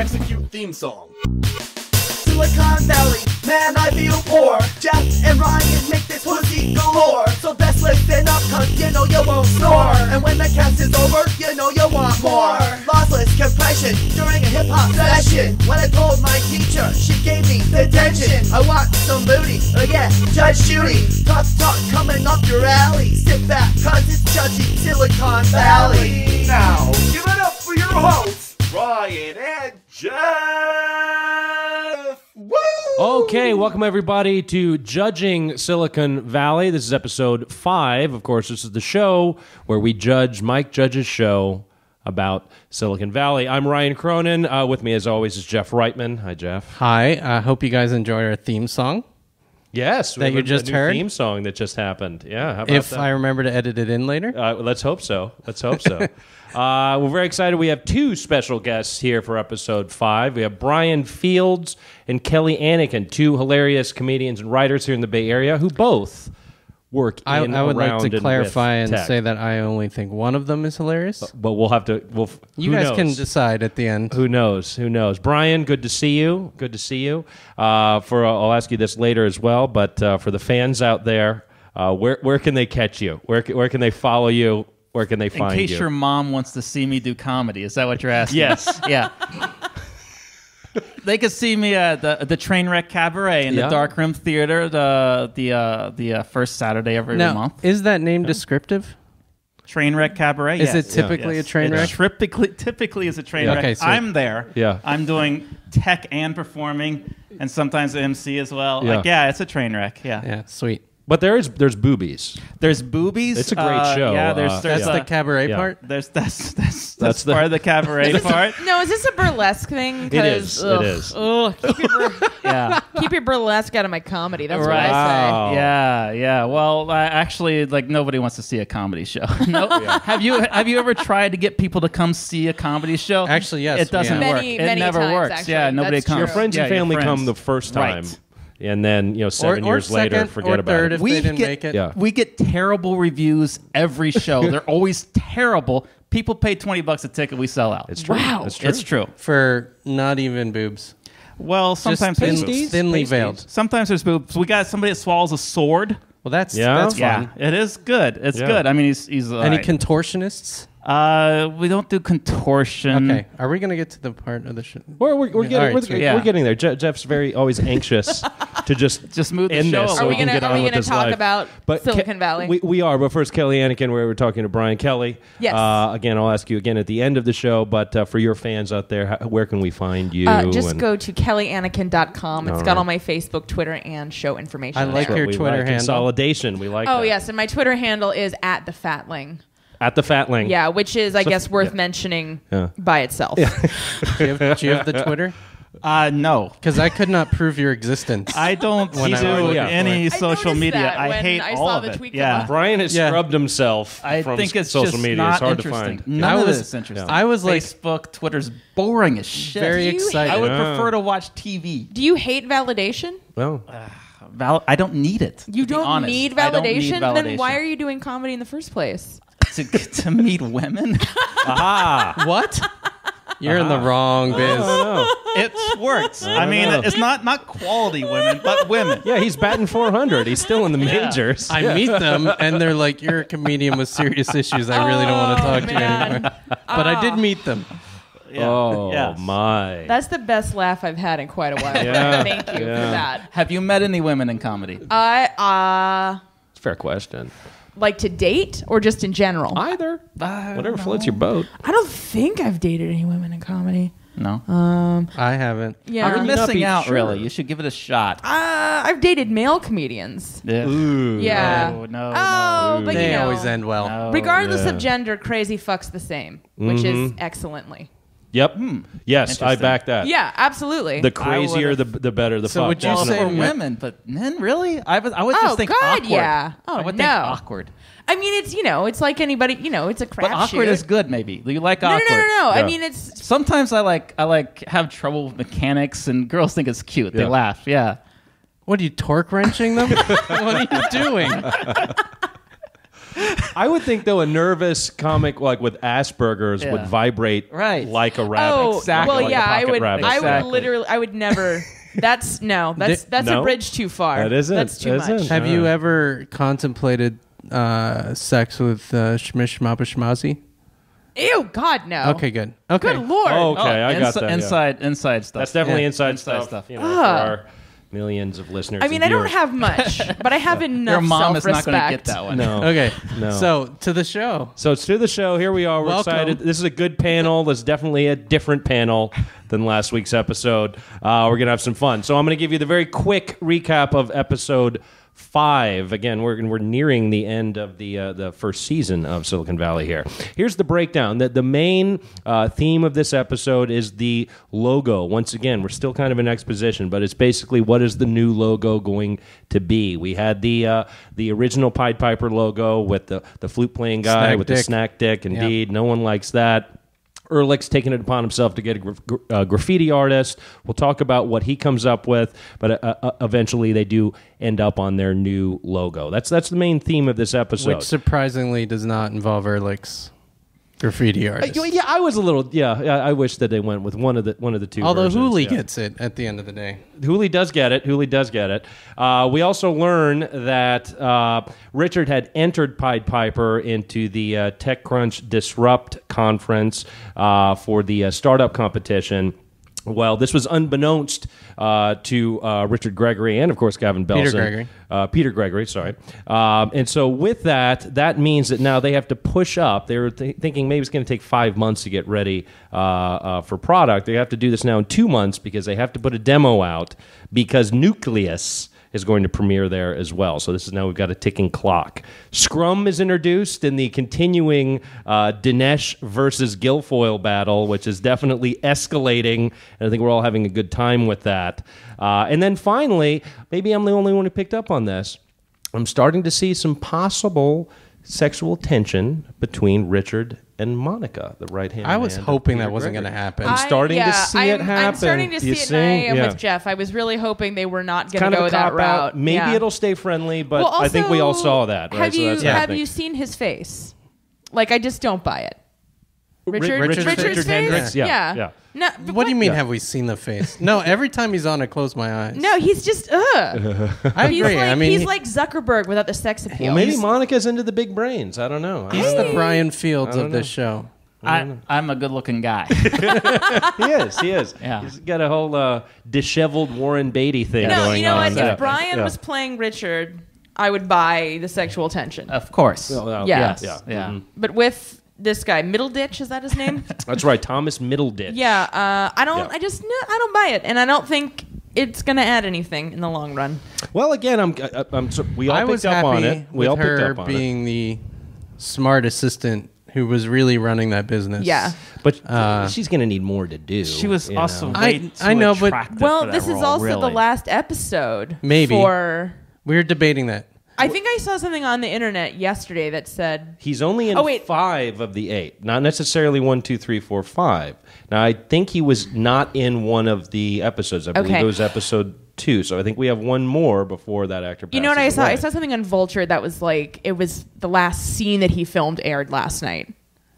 Execute theme song. Silicon Valley, man, I feel poor. Jeff and Ryan make this pussy galore. So best listen up, cause you know you won't snore. And when the cast is over, you know you want more. Lossless compression during a hip-hop session. When I told my teacher, she gave me detention. I want some booty, yeah, Judge Judy. Tough talk coming up your alley. Sit back, cause it's judging Silicon Valley. Now, give it up for your hosts, Ryan and Jeff. Woo! Okay, welcome everybody to Judging Silicon Valley. This is episode 5. Of course, this is the show where we judge Mike Judge's show about Silicon Valley. I'm Ryan Cronin. With me, as always, is Jeff Reitman. Hi, Jeff. Hi. I hope you guys enjoy our theme song. Yes, that you just heard. Theme song that just happened. Yeah, how about if that? I remember to edit it in later. Let's hope so. We're very excited. We have 2 special guests here for episode 5. We have Brian Fields and Kelly Anneken, 2 hilarious comedians and writers here in the Bay Area who both work in, I would around, like to clarify and tech. say that I only think one of them is hilarious. But we'll have to. You guys can decide at the end. Who knows? Brian, good to see you. I'll ask you this later as well. But for the fans out there, where can they catch you? Where can they follow you? Where can they find you? In case your mom wants to see me do comedy, is that what you're asking? Yes. Yeah. They could see me at the Trainwreck Cabaret in the Darkroom Theater the first Saturday of every month. Is that name descriptive? Trainwreck Cabaret. Is it typically a train wreck? Typically is a train wreck. Okay, so I'm there. Yeah. I'm doing tech and performing, and sometimes MC as well. Yeah. It's a train wreck. Yeah. Yeah, sweet. But there's boobies. There's boobies. It's a great show. Yeah, That's the cabaret part? That's part of the cabaret part. No, is this a burlesque thing? It is. It is. Ugh, keep your burlesque out of my comedy. That's what I say. Yeah. Well, actually, nobody wants to see a comedy show. No. Have you ever tried to get people to come see a comedy show? Actually, yes. It doesn't work. Many It never times, works. actually. Yeah, nobody That's comes. true. Your friends and family come the first time. Right. And then, 7 years later, second forget or about third it. if they didn't make it. Yeah. We get terrible reviews every show. They're always terrible. People pay $20 a ticket. We sell out. It's true. Wow. It's true. For not even boobs. Well, sometimes Just there's boobs. thinly veiled. Sometimes there's boobs. We got somebody that swallows a sword. Well, that's Yeah? fun. It is good. It's Yeah. good. I mean, he's Any contortionists? we don't do contortion. Okay. Are we going to get to the part of the show? We're getting there. Jeff's very always anxious to just move the end show this along. so Are we we can gonna get on with his talk life. about Silicon Valley? We are, but first, Kelly Anneken, where we're talking to Brian Kelly. Yes. Again, I'll ask you again at the end of the show, but for your fans out there, where can we find you? Just go to kellyanneken.com. It's got all my Facebook, Twitter, and show information. I like there. your We Twitter like handle. Consolidation. We like Oh that. yes, and my Twitter handle is @thefatling. At the Fatling. Yeah, which is I guess worth mentioning by itself. Do you have the Twitter? No. Because I could not prove your existence. I don't When I do was looking any for social noticed media. that I when hate I all saw of the it. tweet come Yeah. up. Brian has scrubbed himself I from think it's social just media. not It's hard interesting. to find. None I of was- this is interesting. I was like- Facebook, Twitter's boring as shit. Very Do you excited. I would Yeah. prefer to watch TV. Do you hate validation? Well, I don't need it. You to be don't honest. need I don't validation? need Then why are you doing comedy in the first place? to meet women? What? You're in the wrong biz. It works. I mean, it's not quality women, but women. yeah, he's batting 400. He's still in the majors. I meet them, and they're like, you're a comedian with serious issues. I really don't want to talk to you man. anymore. But I did meet them. Oh, Yes. my. That's the best laugh I've had in quite a while. Yeah. Thank you for that. Have you met any women in comedy? It's a fair question. Like to date or just in general? Either. Whatever floats your boat. I don't think I've dated any women in comedy. No. I haven't. Yeah. You're not missing be out, sure. really. You should give it a shot. I've dated male comedians. Yeah. Ooh. Yeah. No. Oh, but They you know, always end well. No. regardless Yeah. of gender, crazy fucks the same, which is excellently. Yep. Yes, I Interesting. back that. Yeah, absolutely. The crazier, the better the So fuck. would you Well, say for men- women, but men, really? I would Oh, just think God, awkward. yeah. Oh, I would no. think awkward. I mean, it's, you know, it's like anybody, you know, it's a crapshoot. But awkward is good, maybe. You like No, awkward. no. Yeah. I mean, it's Sometimes I like have trouble with mechanics, and girls think it's cute. They Yeah. laugh. Yeah. What are you torque wrenching them? What are you doing? I would think though a nervous comic like with Asperger's would vibrate like a rabbit. Oh, Exactly. well, like yeah, a pocket rabbit. I Exactly. would literally, I would never. That's No? a bridge too far. That isn't. That's too Isn't. much. Have you ever contemplated sex with Shmish Mapashmazi? Ew, God, no. Okay, good. Okay. Good Lord. Oh, okay, I got that. Yeah. Inside stuff. That's definitely Yeah. inside Inside stuff. stuff. You know, for our millions of listeners. I mean, and I don't viewers. have much, but I have enough Your mom is not self-respect. going to get that one. No. Okay. No. So to the show. So it's to the show. Here we are. We're Welcome. excited. This is a good panel. This is definitely a different panel than last week's episode. We're going to have some fun. So I'm going to give you the very quick recap of episode 5. Again, we're nearing the end of the first season of Silicon Valley here. Here's the breakdown. The main theme of this episode is the logo. Once again, we're still kind of in exposition, but it's basically what is the new logo going to be. We had the original Pied Piper logo with the flute playing guy Snack with the dick. snack dick. Indeed, no one likes that. Erlich's taking it upon himself to get a graffiti artist. We'll talk about what he comes up with, but eventually they do end up on their new logo. That's the main theme of this episode. Which surprisingly does not involve Erlich's graffiti artist. Yeah, I was a little. Yeah, I wish that they went with one of the two. Although versions, Hooli yeah. gets it at the end of the day. Hooli does get it. Hooli does get it. We also learn that Richard had entered Pied Piper into the TechCrunch Disrupt conference for the startup competition. Well, this was unbeknownst to Richard Gregory and, of course, Gavin Belson. Peter Gregory, sorry. And so with that means that now they have to push up. They were thinking maybe it's going to take 5 months to get ready for product. They have to do this now in 2 months because they have to put a demo out because Nucleus is going to premiere there as well. So this is now we've got a ticking clock. Scrum is introduced in the continuing Dinesh versus Guilfoyle battle, which is definitely escalating, and I think we're all having a good time with that. And then finally, maybe I'm the only one who picked up on this, I'm starting to see some possible sexual tension between Richard and Monica, the right-hand man. I was hoping Peter that wasn't going Gregory. to happen. I'm starting to see it happen. I'm starting to see You it, and I am Yeah. with Jeff. I was really hoping they were not going Kind to of go a that cop-out. route. Maybe Yeah. it'll stay friendly, but Well, I think we all also, saw that. Right? Have So you that's have happening. you seen his face? Like, I just don't buy it. Richard Richard's Hendricks? face? Yeah. No, but What do you mean, have we seen the face? No, every time he's on, I close my eyes. No, he's just I He's agree. like, I mean, he's like Zuckerberg without the sex appeal. Well, maybe Monica's into the big brains. I don't know. he's the Brian Fields don't of this show. I'm a good-looking guy. He is. Yeah. He's got a whole disheveled Warren Beatty thing No, going you know on. what? If Brian was playing Richard, I would buy the sexual tension. Of course. Yeah. Yes. Yeah. Yeah. Mhm. But with this guy, Middleditch, is that his name? That's right. Thomas Middleditch. Yeah. I don't. Yeah. I don't buy it, and I don't think it's going to add anything in the long run. Well, again, we all I was picked up on happy it. We all with picked her up on it. being the smart assistant who was really running that business. Yeah. But she's going to need more to do. She was you know? also I- way too I know, but- attractive Well, for that this is role, also really. the last episode. Maybe. For We were debating that. I think I saw something on the internet yesterday that said He's only in Oh, wait. 5 of the 8, not necessarily 1, 2, 3, 4, 5. Now, I think he was not in one of the episodes. I believe Okay. it was episode 2. So I think we have one more before that actor passes You know what I saw? away. I saw something on Vulture that was like it was the last scene that he filmed aired last night.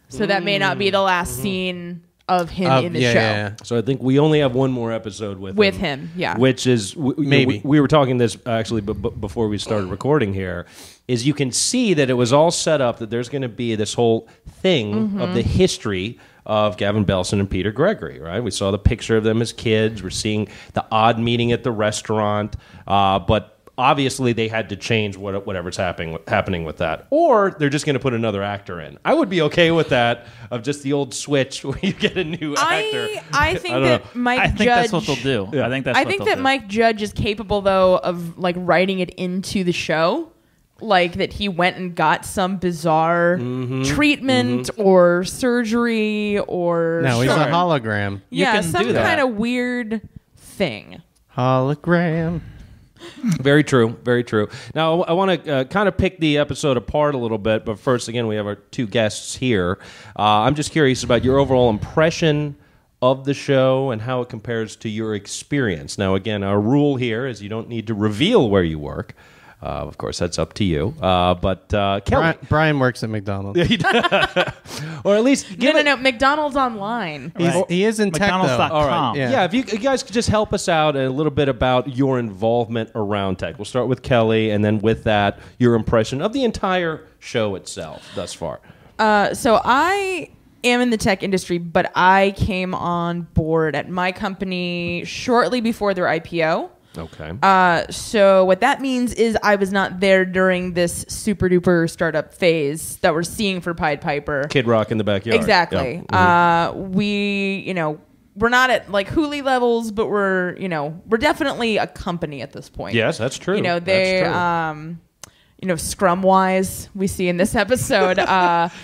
So that may not be the last scene of him in the show. Yeah. So I think we only have one more episode with him. Yeah. Which is Maybe. we were talking this actually before we started recording here. Is you can see that it was all set up that there's going to be this whole thing of the history of Gavin Belson and Peter Gregory, right? We saw the picture of them as kids. We're seeing the odd meeting at the restaurant, but obviously they had to change whatever's happening with that, or they're just going to put another actor in. I would be okay with that, of just the old switch where you get a new actor. I think don't that know. Mike I Judge. think that's what they'll do. Yeah. I think that's I what think they'll that do. Mike Judge is capable though of like writing it into the show. Like that he went and got some bizarre treatment or surgery or No, he's a hologram. yeah, can some do that. kind of weird thing. Hologram. Very true. Very true. Now, I want to kind of pick the episode apart a little bit, but first, again, we have our two guests here. I'm just curious about your overall impression of the show and how it compares to your experience. Now, again, our rule here is you don't need to reveal where you work. Of course, that's up to you. But Kelly, Brian works at McDonald's. or at least No. McDonald's online. He is in tech, though. McDonald's.com. All right. Yeah. Yeah. If you guys could just help us out a little bit about your involvement around tech. We'll start with Kelly, and then with that, your impression of the entire show itself thus far. So I am in the tech industry, but I came on board at my company shortly before their IPO. Okay. So what that means is I was not there during this super duper startup phase that we're seeing for Pied Piper. Kid Rock in the backyard. Exactly. Yeah. We're not at like Hooli levels, but we're definitely a company at this point. Yes, that's true. They, Scrum wise, we see in this episode.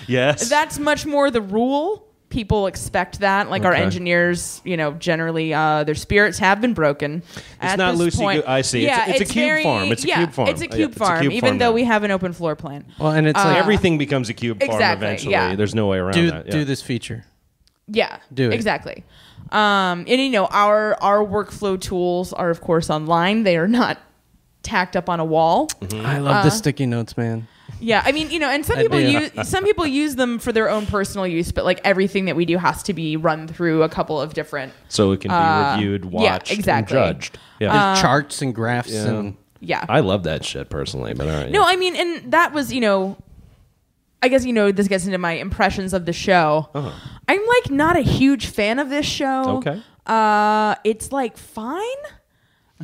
Yes. That's much more the rule. People expect that. Like our engineers, generally their spirits have been broken. It's not loosey. I see. Yeah, it's a cube farm. It's a cube farm. It's a cube farm, it's a cube even farm though now. we have an open floor plan. Well, and it's like everything becomes a cube farm Exactly, eventually. yeah. There's no way around that. Yeah. do this feature. Yeah, Do it. exactly. And our workflow tools are of course online. They are not tacked up on a wall. I love the sticky notes, man. Yeah, I mean, and some people use them for their own personal use, but like everything that we do has to be run through a couple of different. So it can be reviewed, watched, exactly. and judged. Yeah. There's charts and graphs and Yeah. I love that shit personally, but all right. No, I mean, and that was, I guess, this gets into my impressions of the show. Uh-huh. I'm like not a huge fan of this show. Okay. It's like fine,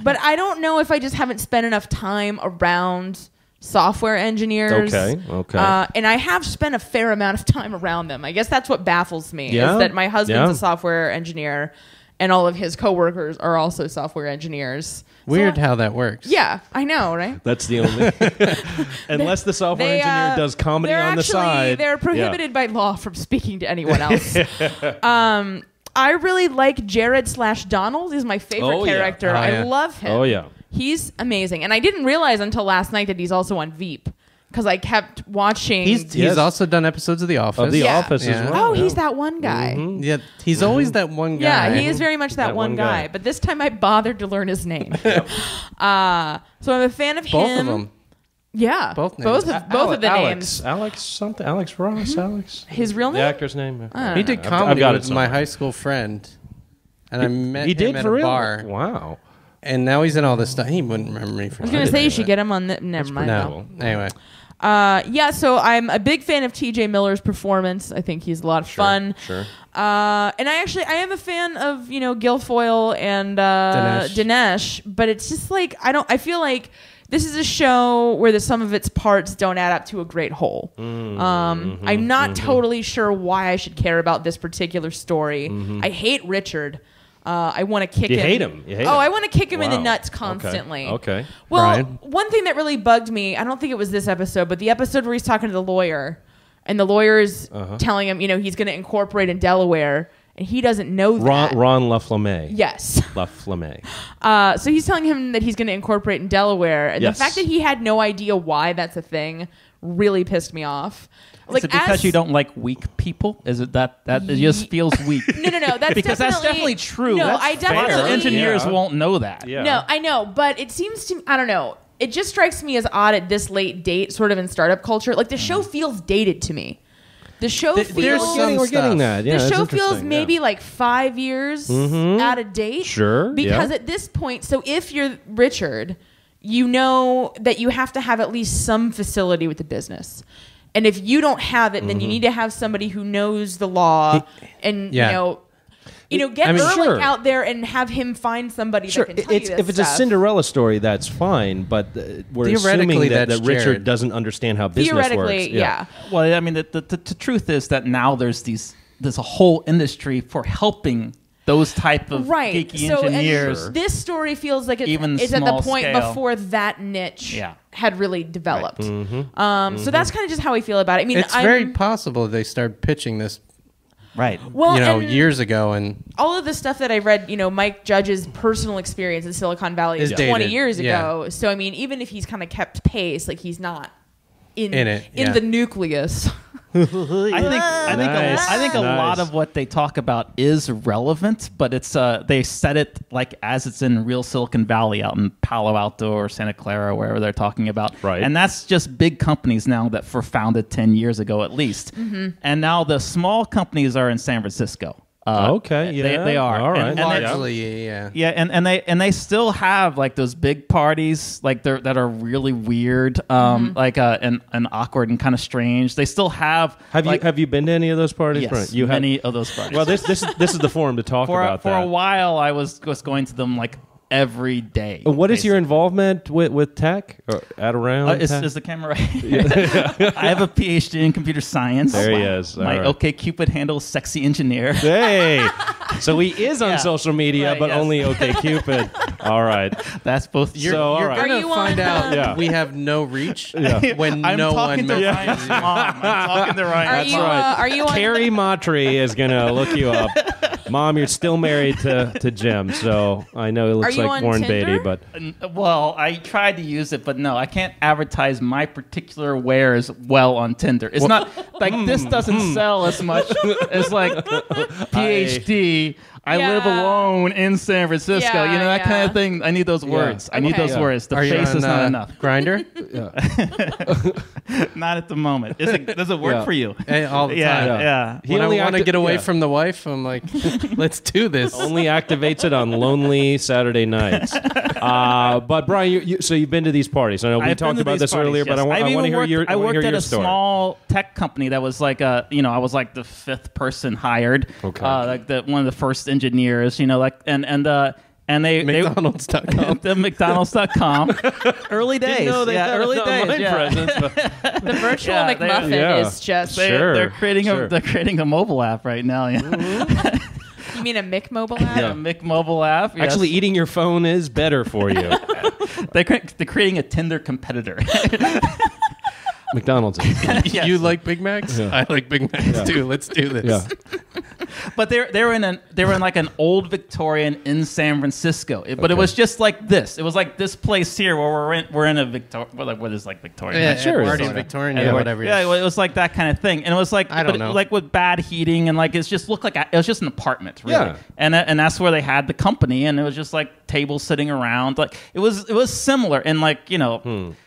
but I don't know if I just haven't spent enough time around software engineers. Okay. And I have spent a fair amount of time around them. I guess that's what baffles me Yeah? is that my husband's Yeah. a software engineer and all of his coworkers are also software engineers. weird So, how that works. yeah, I know, right? That's the only. Unless the software engineer does comedy on the side. They're prohibited by law from speaking to anyone else. I really like Jared/Donald. He's my favorite Oh, yeah. character. Oh, yeah. I love him. Oh, yeah. He's amazing. And I didn't realize until last night that he's also on Veep because I kept watching. He's Yes. also done episodes of The Office. Of The Yeah. Office Yeah. as well. Oh, he's that one guy. Yeah, he's always that one guy. Yeah, he is very much that one guy. But this time I bothered to learn his name. So I'm a fan of Both him. of them. Yeah, Both names. both of the names. Alex something. Alex Ross. Alex. His real The name? actor's name. He did I've comedy got it with my somewhere. high school friend, and I met He him did at for a real. bar. Wow. And now he's in all this stuff. He wouldn't remember me from. I was gonna say you should get him on. Never mind. No. Anyway, So I'm a big fan of T.J. Miller's performance. I think he's a lot of fun. Sure. And I am a fan of Guilfoyle and Dinesh, but it's just like I feel like this is a show where the sum of its parts don't add up to a great whole. I'm not totally sure why I should care about this particular story. I hate Richard. I want to kick him. You hate him. You hate him. I want to kick him in the Wow. nuts constantly. Okay. Well, Brian? one thing that really bugged me, I don't think it was this episode, but the episode where he's talking to the lawyer, and the lawyer is telling him, he's going to incorporate in Delaware, and he doesn't know that. Ron LaFlamme. Yes. LaFlamme. So he's telling him that he's going to incorporate in Delaware, and Yes. the fact that he had no idea why that's a thing really pissed me off. Is it because you don't like weak people? Is it that it just feels weak? No. That's Because that's definitely true. No, That's I definitely. fair. Engineers Yeah. won't know that. Yeah. No, I know, but it seems to I don't know. It just strikes me as odd at this late date, sort of in startup culture. Like the show feels dated to me. The show There's feels. some We're getting stuff. that. Yeah, The that's show feels interesting, maybe yeah. like 5 years out of date. Sure, Because yeah. at this point, so if you're Richard, you know that you have to have at least some facility with the business. And if you don't have it, then you need to have somebody who knows the law and, Yeah. get I mean, Erlich sure. out there and have him find somebody Sure, that can tell you this if it's a stuff. Cinderella story, that's fine. But we're assuming Theoretically, that that's Richard Jared. doesn't understand how business Theoretically, works. yeah. Well, I mean, the truth is that now there's a whole industry for helping those type of Right. geeky So, and engineers. this story feels like Even it's at the small point scale. before that niche Yeah. had really developed. Mm-hmm. So that's kind of just how I feel about it. I mean, It's very possible they started pitching this, Right. well, and years ago, and all of the stuff that I read, Mike Judge's personal experience in Silicon Valley Is 20 dated, years yeah. ago. So I mean, even if he's kind of kept pace, like he's not in In it, yeah. the nucleus. I think a lot of what they talk about is relevant, but it's they set it like as it's in real Silicon Valley out in Palo Alto or Santa Clara, wherever they're talking about. Right. And that's just big companies now that were founded 10 years ago at least. Mm-hmm. And now the small companies are in San Francisco. Okay, yeah, they are. All right, and Largely, yeah. Yeah, and they still have like those big parties like that are really weird, like and awkward and kind of strange. They still have. Have you been to any of those parties? Yes, Brian? You many of those parties. Well, this is the forum to talk about for that. a while, I was going to them like every day. What is your involvement with tech or at around? Is the camera right? I have a PhD in computer science. There he is. My OK Cupid handle is sexyengineer. Hey, so he is on social media, Right, but yes. only OK Cupid. All right. That's both. You're all right. gonna Are you find on, out Yeah. we have no reach when I'm no talking one to mentions Ryan's mom. I'm talking to Ryan. Are you on? Carrie Matry is gonna look you up. Mom, you're still married to Jim, so I know it looks Are you like on Born Tinder? Baby, but Well, I tried to use it, but no, I can't advertise my particular wares well on Tinder. It's not like this doesn't sell as much as like PhD. I Yeah. live alone in San Francisco. Yeah, you know, that kind yeah. of thing. I need those words. I need Okay. those Yeah. words. The Are you face on is not enough. Grinder? Not at the moment. Does it work Yeah. for you? All the time. Yeah. He When I only want to acti- get away yeah. from the wife, I'm like, let's do this. only activates it on lonely Saturday nights. But Brian, so you've been to these parties. I know we I've been talked to about these this parties, earlier, but yes. I want to hear your I worked at a story. small tech company that was like I was like the fifth person hired. Okay. Like one of the first engineers. You know, like and they McDonald's.com. the McDonald's.com. Early days. know they had early an days. online Yeah. presence, but- The virtual Yeah, McMuffin yeah. is just. Sure. They're creating sure. they're creating a mobile app right now. Yeah. You mean a Mick mobile app? A Mick mobile app. Yes. Actually, eating your phone is better for you. they're creating a Tinder competitor. McDonald's. Is. Yes. You like Big Macs? Yeah. I like Big Macs too. Let's do this. Yeah. But they were in like an old Victorian in San Francisco. But it was just like this. It was like this place here where we're in a what is like Victorian? Yeah, Sure. Edwardian, Sorta. Victorian, Yeah, whatever. Yeah, it was like that kind of thing, and it was like I don't know. like with bad heating and like it just looked like it was just an apartment, really. Yeah. And that's where they had the company, and it was just like tables sitting around. Like it was similar, and like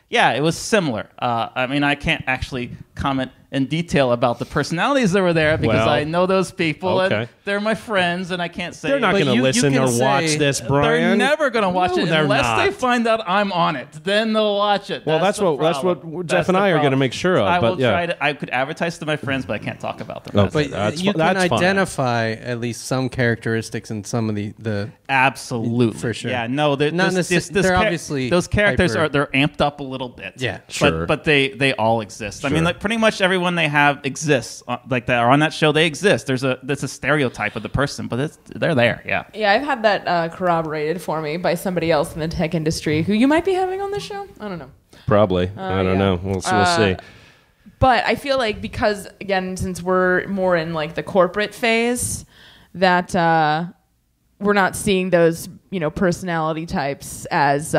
yeah, it was similar. I mean, I can't actually comment in detail about the personalities that were there because Well, I know those people okay. and they're my friends, and I can't say They're not But going to you listen can or say- watch this, Brian. They're never going to watch No, it they're unless not. they find out I'm on it. Then they'll watch it. Well, that's the what problem. Jeff and I are the going to problem. make sure of. I but will yeah. try to. I could advertise to my friends, but I can't talk about them. Okay. But That's you fi- can that's fine. identify at least some characteristics in some of the Absolutely, For sure. Yeah, no, Not they're obviously those characters hyper- they're amped up a little bit. Yeah. Sure. But they all exist. I Sure. mean, like pretty much everyone they have exists. Like that are on that show, they exist. That's a stereotype of the person, but they're there. Yeah. Yeah, I've had that corroborated for me by somebody else in the tech industry who you might be having on the show. I don't know. Probably. I don't yeah. know. We'll see. But I feel like because, again, since we're more in like the corporate phase, that we're not seeing those, personality types as,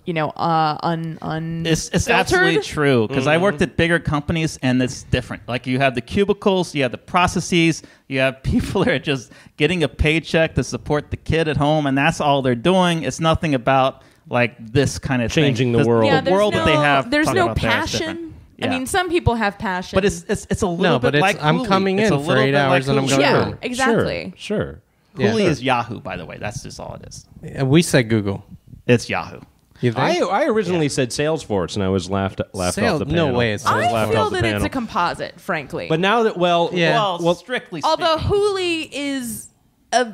It's absolutely true because I worked at bigger companies and it's different. Like you have the cubicles, you have the processes, you have people that are just getting a paycheck to support the kid at home, and that's all they're doing. It's nothing about like this kind of Changing thing. the world. Yeah, The world that they have. There's talking no about there is different. passion. Yeah. I mean, some people have passion. But it's a little No, bit but like I'm Hooli. coming It's in a for little 8 bit hours like and I'm Hooli. going yeah, home. exactly. Sure. Yeah. Hooli is Yahoo, by the way. That's just all it is. We said Google. It's Yahoo. You think? I originally said Salesforce, and I was laughed off the panel. No way it's I was I laughed feel off the that it's panel. a composite, frankly. But now that Yeah. Well, strictly speaking. although Hooli is a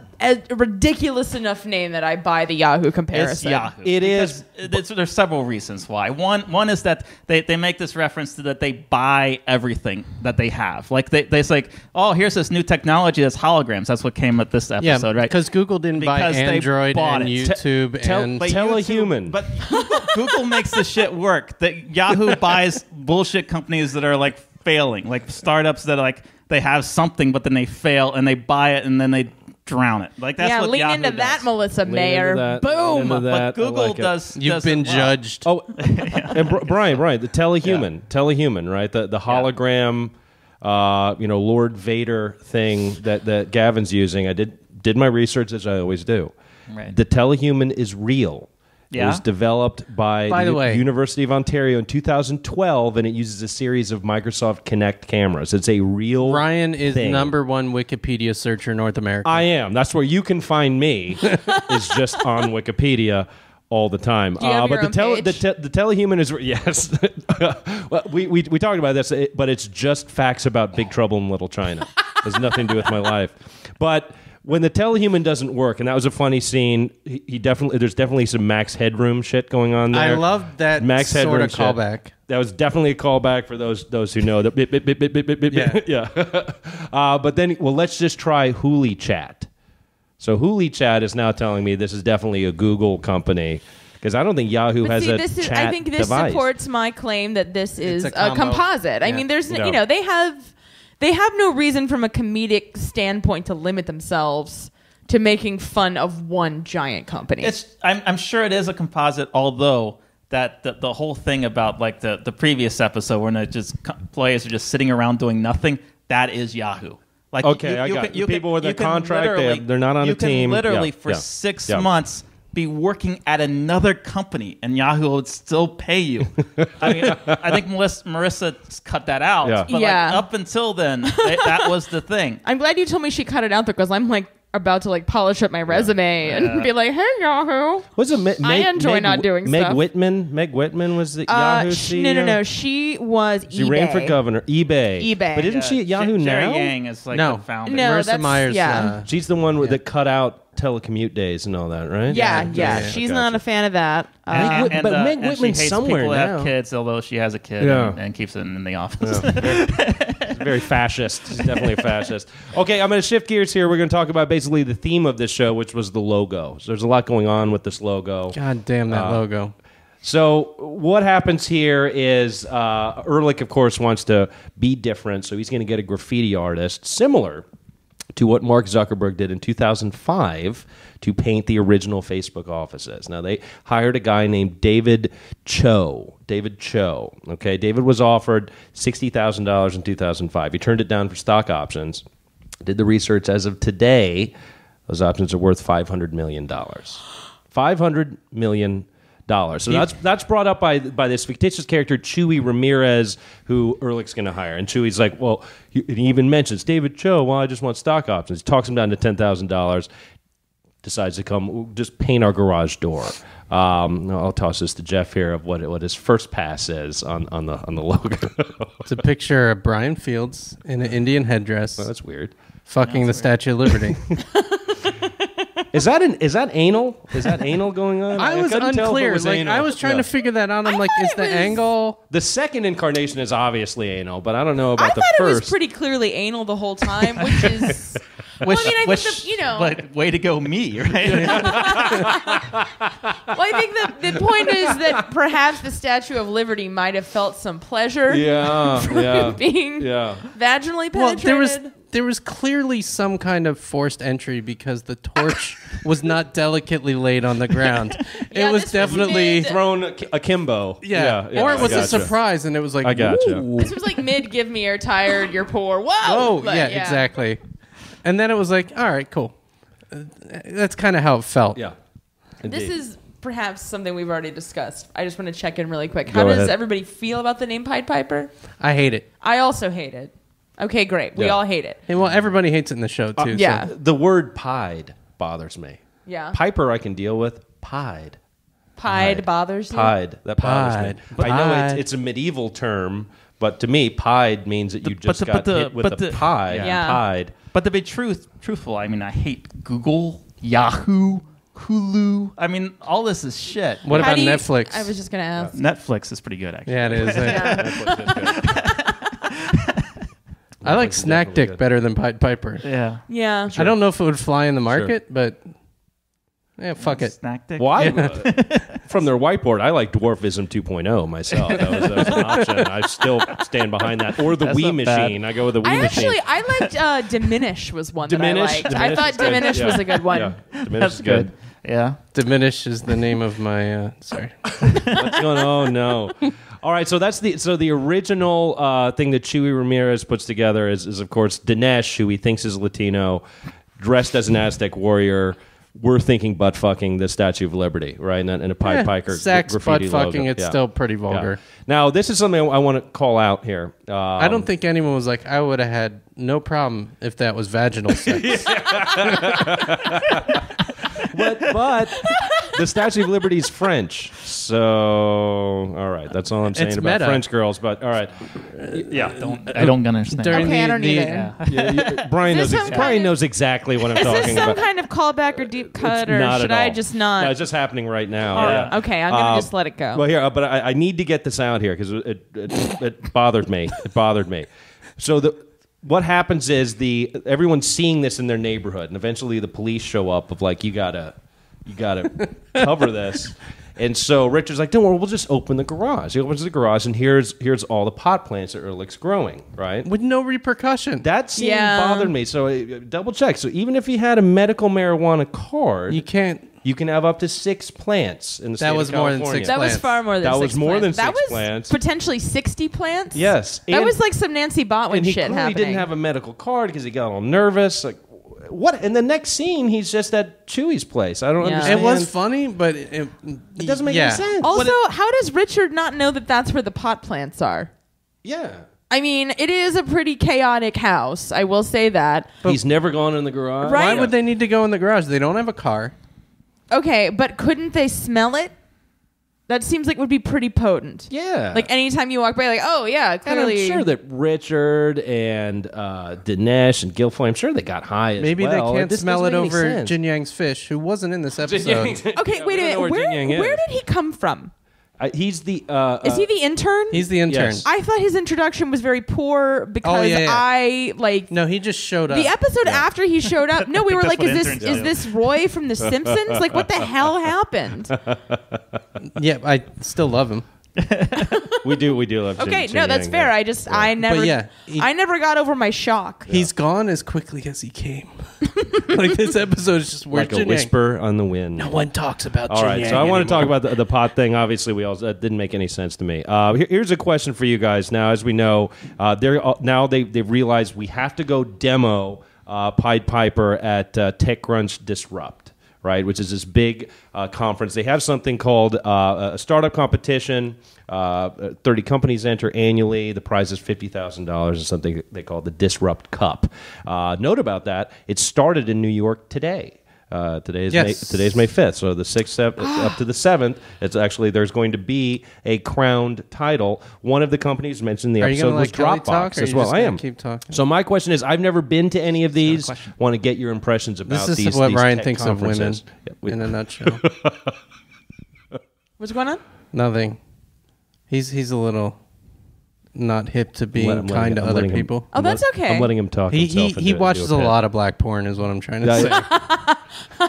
ridiculous enough name that I buy the Yahoo It's comparison. Yahoo. It is- There's several reasons why. One is that they make this reference to that they buy everything that they have. Like they say, oh, here's this new technology that's holograms. That's what came with this episode, right? Because Google didn't buy Because they Android bought and it. YouTube and But Tell a YouTube- human. But Google makes the shit work. That Yahoo buys bullshit companies that are like failing, like startups that are like they have something but then they fail and they buy it and then they drown it. Like that's what lean Yahoo into does. that, Melissa Lean Mayer. into that, Boom. lean into that. But Google I like it. does. You've does been it well. judged. Oh, and Brian, the telehuman, right? The hologram, Lord Vader thing that Gavin's using. I did my research as I always do. Right. The telehuman is real. Yeah? It was developed by the way, University of Ontario in 2012, and it uses a series of Microsoft Kinect cameras. It's a real Ryan is thing. #1 Wikipedia searcher in North America. I am. That's where you can find me. Is just on Wikipedia all the time. Do you have your but own the page? telehuman is yes. Well, we talked about this, but it's just facts about Big Trouble in Little China. It has nothing to do with my life. But when the telehuman doesn't work, and that was a funny scene, there's definitely some Max Headroom shit going on there. I love that Max sort Headroom of callback. That was definitely a callback for those who know. Yeah. But then, let's just try Hooli Chat. So Hooli Chat is now telling me this is definitely a Google company because I don't think Yahoo has a chat I think this device. supports my claim that this is It's a a combo. composite. I Yeah. mean, there's Yeah. they have no reason from a comedic standpoint to limit themselves to making fun of one giant company. I'm sure it is a composite, although that the whole thing about like the previous episode when it just players are just sitting around doing nothing, that is Yahoo. Like Okay, I got it. People with a contract, literally- they're not on a team. You can literally Yeah, for yeah, 6 yeah. months be working at another company and Yahoo would still pay you. I mean, I think Marissa cut that out. Yeah. But Yeah. like, up until then, that was the thing. I'm glad you told me she cut it out there because I'm like about to like polish up my resume and be like, hey Yahoo. Was it I enjoy not doing Meg stuff. Whitman? Meg Whitman was the Yahoo CEO? No. She was She eBay. ran for governor. eBay. eBay. But isn't she at Yahoo Jerry now? Yang is like No. the founder. No, Marissa that's- Myers. yeah. She's the one that cut out telecommute days and all that, right? Yeah. She's Gotcha. not a fan of that. Meg Whit- but Meg and she Whitman's hates somewhere people that now. have kids, although she has a kid Yeah. and keeps it in the office. She's very fascist. She's definitely a fascist. Okay, I'm going to shift gears here. We're going to talk about basically the theme of this show, which was the logo. So there's a lot going on with this logo. God damn that logo. So what happens here is Erlich, of course, wants to be different, so he's going to get a graffiti artist similar to what Mark Zuckerberg did in 2005 to paint the original Facebook offices. Now, they hired a guy named David Cho. Okay, David was offered $60,000 in 2005. He turned it down for stock options. Did the research as of today, those options are worth $500 million. $500 million. So that's brought up by this fictitious character, Chewy Ramirez, who Erlich's going to hire. And Chewy's like, well, he even mentions David Cho, well, I just want stock options. He talks him down to $10,000, decides to come, just paint our garage door. I'll toss this to Jeff here of what his first pass is on the logo. It's a picture of Brian Fields in an Indian headdress, Well, that's weird. fucking the Statue of Liberty. Is that anal? Is that anal going on? I was couldn't tell if it unclear. was Like anal. I was trying to figure that out. I'm like, thought is it the was- angle? The second incarnation is obviously anal, but I don't know I about thought the it first. was pretty clearly anal the whole time, which is. Well, I mean, I think But way to go, me, right? Well, I think the point is that perhaps the Statue of Liberty might have felt some pleasure being vaginally Well, penetrated. there was clearly some kind of forced entry because the torch was not delicately laid on the ground. Yeah, It was this was definitely mid- thrown akimbo. yeah. Or it was a surprise, and it was like, I gotcha. "Ooh." This was like mid "Give me, you're tired, you're poor." Whoa! Oh, Like, yeah, exactly. And then it was like, all right, cool. That's kind of how it felt. Yeah. This Indeed. is perhaps something we've already discussed. I just want to check in really quick. Go How does ahead. everybody feel about the name Pied Piper? I hate it. I also hate it. Okay, great. We Yeah. all hate it. And well, everybody hates it in the show too. yeah. So. The word pied bothers me. Yeah. Piper I can deal with. Pied. Pied bothers you? Pied. That bothers me. Pied. I know Pied. it's a medieval term, but to me, pied means that you But just the- got but the- hit with but a the- pie. Yeah. Pied. But to be truthful, I mean, I hate Google, Yahoo, Hulu. I mean, all this is shit. What How about do you- Netflix? I was just going to ask. Netflix is pretty good, actually. Yeah, it is. I like Netflix is Snack definitely Dick good. better than Pied Piper. Yeah. Yeah. I don't know if it would fly in the market, but Yeah, fuck it. Snack dick. Well, from their whiteboard, I like Dwarfism 2.0 myself. That was an option. I still stand behind that. Or the Wii machine. I go with the Wii machine. I liked Diminish was one Diminish? that I liked. I thought Diminish was a good one. Yeah. Diminish That's is good. Yeah. Diminish is the name of my. Sorry. What's going on? Oh, no. All right, so that's the original thing that Chewy Ramirez puts together is of course Dinesh, who he thinks is Latino, dressed as an Aztec warrior. We're thinking butt fucking the Statue of Liberty, right? And a Pied Piper sex, butt graffiti fucking. logo. It's still pretty vulgar. Yeah. Now, this is something I want to call out here. I don't think anyone was like, I would have had no problem if that was vaginal sex. But the Statue of Liberty is French, so all right. That's all I'm saying It's about meta. French girls. But all right, I don't understand. Okay, I don't either. Brian knows. Is this some Brian kind of- knows exactly what I'm Is talking this some about. kind of callback or deep cut, or Not should at I all. just not? No, it's just happening right now. Oh, Yeah. okay, I'm gonna just let it go. Well, here, but I need to get this out here because it bothered me. It bothered me. So what happens is everyone's seeing this in their neighborhood, and eventually the police show up of like, you gotta cover this. And so Richard's like, don't worry, we'll just open the garage. He opens the garage, and here's all the pot plants that Erlich's growing, right? With no repercussion. That scene Yeah. bothered me. So double check. So even if he had a medical marijuana card, You can't. you can have up to 6 plants in the state That was of more than California. 6 That was plants. far more than That 6 was more than plants. That 6 was plants. potentially 60 plants. Yes. That And- was like some Nancy Botwin and he shit clearly happening. didn't have a medical card because he got all nervous. Like, what? In the next scene, he's just at Chewy's place. I don't Yeah. understand. It was funny, but it doesn't make any sense. Also, how does Richard not know that that's where the pot plants are? Yeah. I mean, it is a pretty chaotic house. I will say that. He's never gone in the garage. Right. Why would they need to go in the garage? They don't have a car. Okay, but couldn't they smell it? That seems like would be pretty potent. Yeah. Like anytime you walk by, like, oh yeah, and clearly. I'm sure that Richard and Dinesh and Guilfoyle, I'm sure they got high as Maybe well. they can't This smell it doesn't make any over sense. Jin Yang's fish, who wasn't in this Jin episode. Yang's- Okay, Yeah, wait we a don't know minute. where Jin Yang Where is. did he come from? He's the. Is he the intern? He's the intern. Yes. I thought his introduction was very poor because yeah. I like No, he just showed up. the episode after he showed up. No, we were that's like, what is interns do. this Roy from The Simpsons? Like, what the hell happened? Yeah, I still love him. we do love. Okay, Jin no, that's Yang, fair. yeah. I just I never yeah, I never got over my shock. He's gone as quickly as he came. Like this episode is just where's Like a Jin Yang? whisper on the wind. No one talks about All Jin right, Yang so I want to talk anymore. about the pot thing. Obviously, that didn't make any sense to me. Here's a question for you guys. Now, as we know, they've realized we have to go demo Pied Piper at TechCrunch Disrupt, right? Which is this big conference. They have something called a startup competition. 30 companies enter annually. The prize is $50,000 and something they call the Disrupt Cup. Note about that, it started in New York today. Today's May 5th, so the 6th up to the 7th. It's actually there's going to be a crowned title. One of the companies mentioned in the Are you episode gonna was let Kelly talk, Dropbox or as you well. just I gonna am. keep talking? So my question is, I've never been to any of these. question. Want to get your impressions about This is these. what these Ryan tech thinks of women conferences. Yeah, in a nutshell. What's going on? Nothing. He's a little not hip to being I'm letting kind to him- other letting him- people. Oh, that's okay. I'm letting him talk. He himself he into watches a a pit. lot of black porn, is what I'm trying to Yeah, say.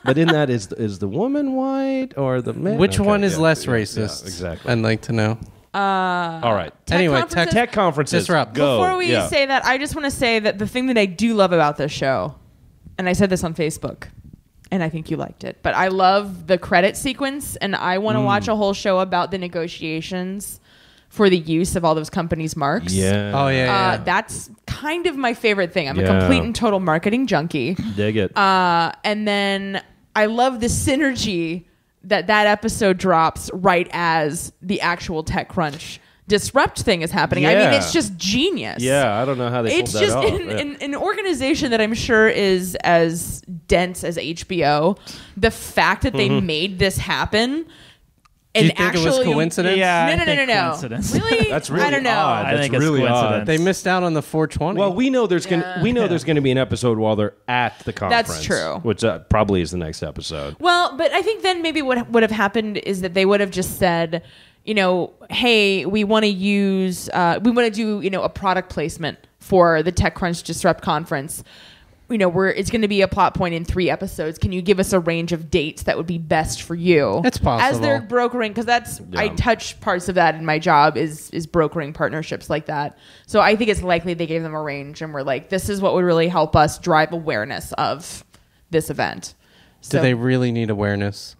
But in that is the woman white or the man? Which Okay, one is yeah, less yeah, racist? yeah, exactly. I'd like to know. All right. Anyway, conferences? Tech conferences. Disrupt. Go. Before we Yeah. say that, I just want to say that the thing that I do love about this show, and I said this on Facebook, and I think you liked it, but I love the credit sequence, and I want to watch a whole show about the negotiations for the use of all those companies' marks. Yeah. Oh yeah. That's kind of my favorite thing. I'm a Yeah. complete and total marketing junkie. Dig it. And then I love the synergy that episode drops right as the actual TechCrunch Disrupt thing is happening. I mean, Yeah. it's just genius. Yeah, I don't know how they It's pulled that just off. in an organization that I'm sure is as dense as HBO. The fact that they made this happen. Do you And think actually, it was coincidence? Yeah. No. Coincidence. Really? That's really I don't know. odd. I That's think it's really coincidence. odd. They missed out on the 420. Well, we know there's gonna be an episode while they're at the conference. That's true. Which probably is the next episode. Well, but I think then maybe what would have happened is that they would have just said, hey, we want to do, a product placement for the TechCrunch Disrupt conference. it's going to be a plot point in 3 episodes. Can you give us a range of dates that would be best for you? It's possible. As they're brokering, because I touch parts of that in my job is brokering partnerships like that. So I think it's likely they gave them a range and we're like, this is what would really help us drive awareness of this event. So, do they really need awareness?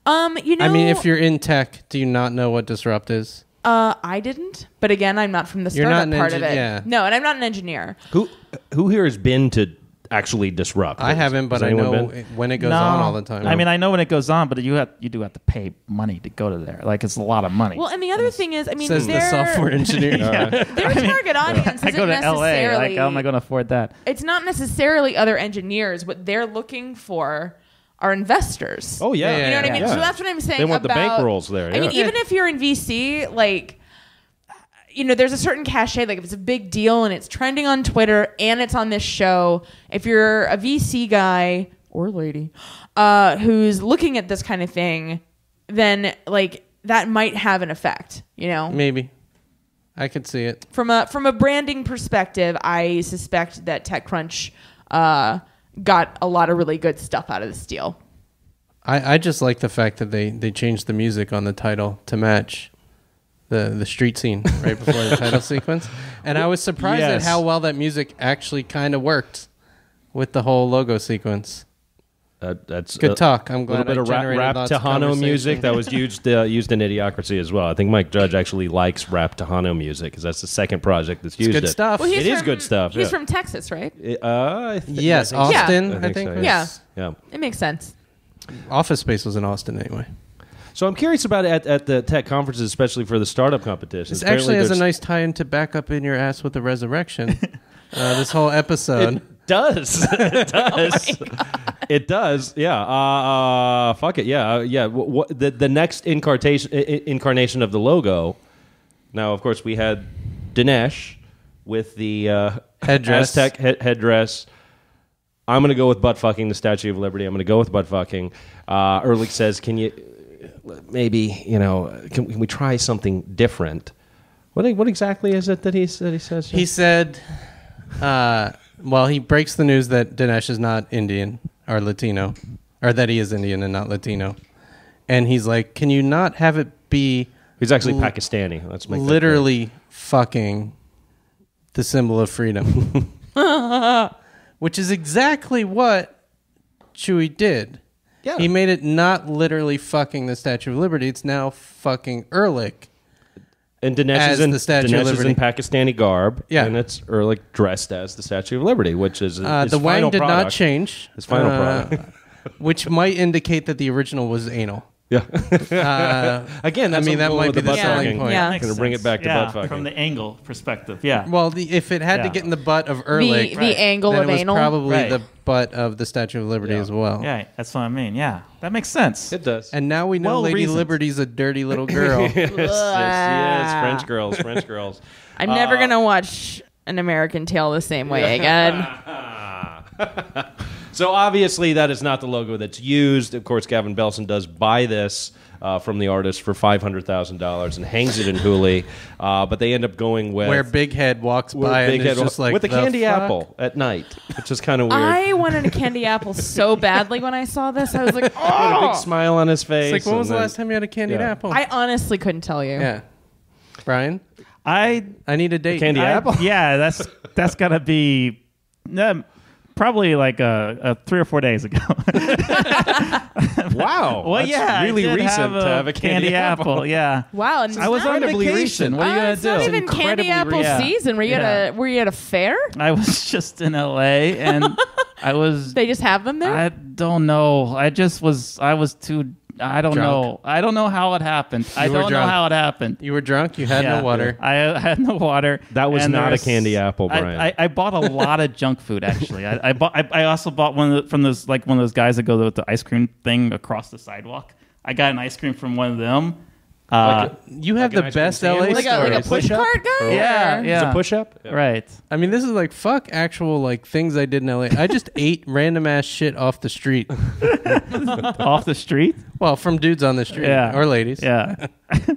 I mean, if you're in tech, do you not know what disrupt is? I didn't, but again, I'm not from the startup part of it. Yeah. No, and I'm not an engineer. Who here has been to actually disrupt? I haven't, but I know when it goes on all the time. I mean, I know when it goes on, but you do have to pay money to go to there. Like, it's a lot of money. Well, and the other thing is, I mean, says the software engineer. Their target audience I go isn't to LA. necessarily. Like, how am I going to afford that? It's not necessarily other engineers. What they're looking for are investors. Oh yeah, You know what I mean? Yeah. So that's what I'm saying. They want the about, bankrolls there. I mean, even if you're in VC, like, there's a certain cachet. Like, if it's a big deal and it's trending on Twitter and it's on this show, if you're a VC guy or lady who's looking at this kind of thing, then like that might have an effect. Maybe. I could see it. From a branding perspective, I suspect that TechCrunch got a lot of really good stuff out of this deal. I just like the fact that they changed the music on the title to match the street scene right before the title sequence. And I was surprised at how well that music actually kind of worked with the whole logo sequence. That's good talk. I'm glad a little bit of rap Tejano music that was used in Idiocracy as well. I think Mike Judge actually likes rap Tejano music because that's the second project that's used. Good stuff. Well, it is good stuff. He's from Texas, right? Yes, Austin. I think. So, yeah. Yeah. It makes sense. Office Space was in Austin anyway. So I'm curious about it at the tech conferences, especially for the startup competitions. This actually has a nice tie-in to Back Up in Your Ass with the Resurrection. This whole episode. It does. It does. It does. Yeah. Fuck it. Yeah. Yeah. The next incarnation of the logo. Now, of course, we had Dinesh with the headdress. Aztec headdress. I'm going to go with butt fucking the Statue of Liberty. I'm going to go with butt fucking. Erlich says, "Can you maybe can we try something different?" What exactly is it that he says? He said, well, he breaks the news that Dinesh is not Indian or Latino, or that he is Indian and not Latino. And he's like, can you not have it be... He's actually Pakistani. Let's make literally fucking the symbol of freedom. Which is exactly what Chewie did. Yeah. He made it not literally fucking the Statue of Liberty. It's now fucking Erlich. And Dinesh is in Pakistani garb. Yeah. And it's Erlich dressed as the Statue of Liberty, which is his the final Wang did product. not change. His final product. Which might indicate that the original was anal. Yeah. Again, that might be the selling point. Yeah. I'm going to bring it back to butt fucking. From the angle perspective, yeah. Well, if it had to get in the butt of Erlich, the angle then of it was anal, probably the butt of the Statue of Liberty as well. Yeah, that's what I mean. Yeah, that makes sense. It does. And now we know Well Lady reasoned. Liberty's a dirty little girl. yes. French girls. I'm never gonna watch An American Tale the same way again. So obviously that is not the logo that's used. Of course, Gavin Belson does buy this from the artist for $500,000 and hangs it in Hooli. But they end up going with Where Big Head walks by and is just like, with the candy fuck? apple at night, which is kind of weird. I wanted a candy apple so badly when I saw this. I was like, With a big oh! smile on his face. It's like, when was the and last time you had a candied apple? I honestly couldn't tell you. Yeah. Brian, I need a date. Candy apple? Yeah, that's gotta be probably like 3 or 4 days ago. Wow. Well, That's yeah, really I did recent to have a candy apple. Yeah. Wow. And I was on vacation. What are you gonna it's do? not even candy apple season. Were you at a fair? I was just in LA and I was. They just have them there? I don't know. I was too. I don't know. I don't know how it happened. I don't know how it happened. You were drunk? You had no water? I had no water. That was not a candy apple, Brian. I bought a lot of junk food, actually. I also bought one of those guys that go with the ice cream thing across the sidewalk. I got an ice cream from one of them. You have the best LA like a push cart guy? Yeah. It's a push-up? Yeah. Right. I mean, this is like fuck actual like things I did in LA. I just ate random ass shit off the street. Off the street? Well, from dudes on the street or ladies. Yeah. Oh,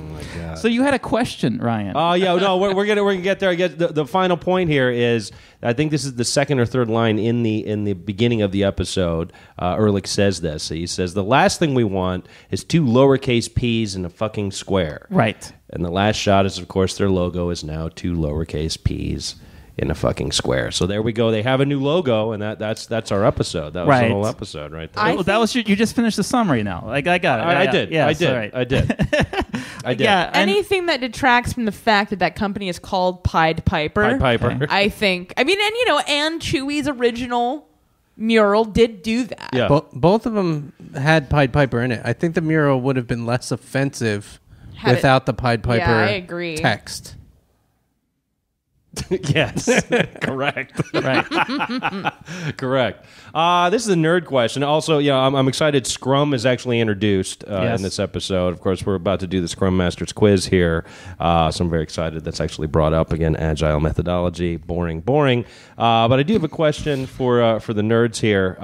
my God. So you had a question, Ryan. Oh, yeah, no, we're gonna get there. I guess the final point here is, I think this is the second or third line in the beginning of the episode. Erlich says this. He says, the last thing we want is 2 lowercase p's in a fucking square. Right. And the last shot is, of course, their logo is now 2 lowercase p's in a fucking square. So there we go. They have a new logo, and that's our episode. That was the whole episode right there. That was you just finished the summary now. Like I got it. I did. Yeah, I did. Right. I did. I did. Yeah. Anything that detracts from the fact that company is called Pied Piper. Pied Piper. Okay. I think. I mean, and Chewie's original mural did do that. Yeah. Both of them had Pied Piper in it. I think the mural would have been less offensive without the Pied Piper I agree. text. Yes, correct. Right. Correct. This is a nerd question. Also, I'm excited. Scrum is actually introduced in this episode. Of course, we're about to do the Scrum Masters quiz here, so I'm very excited. That's actually brought up again. Agile methodology. Boring. But I do have a question for the nerds here.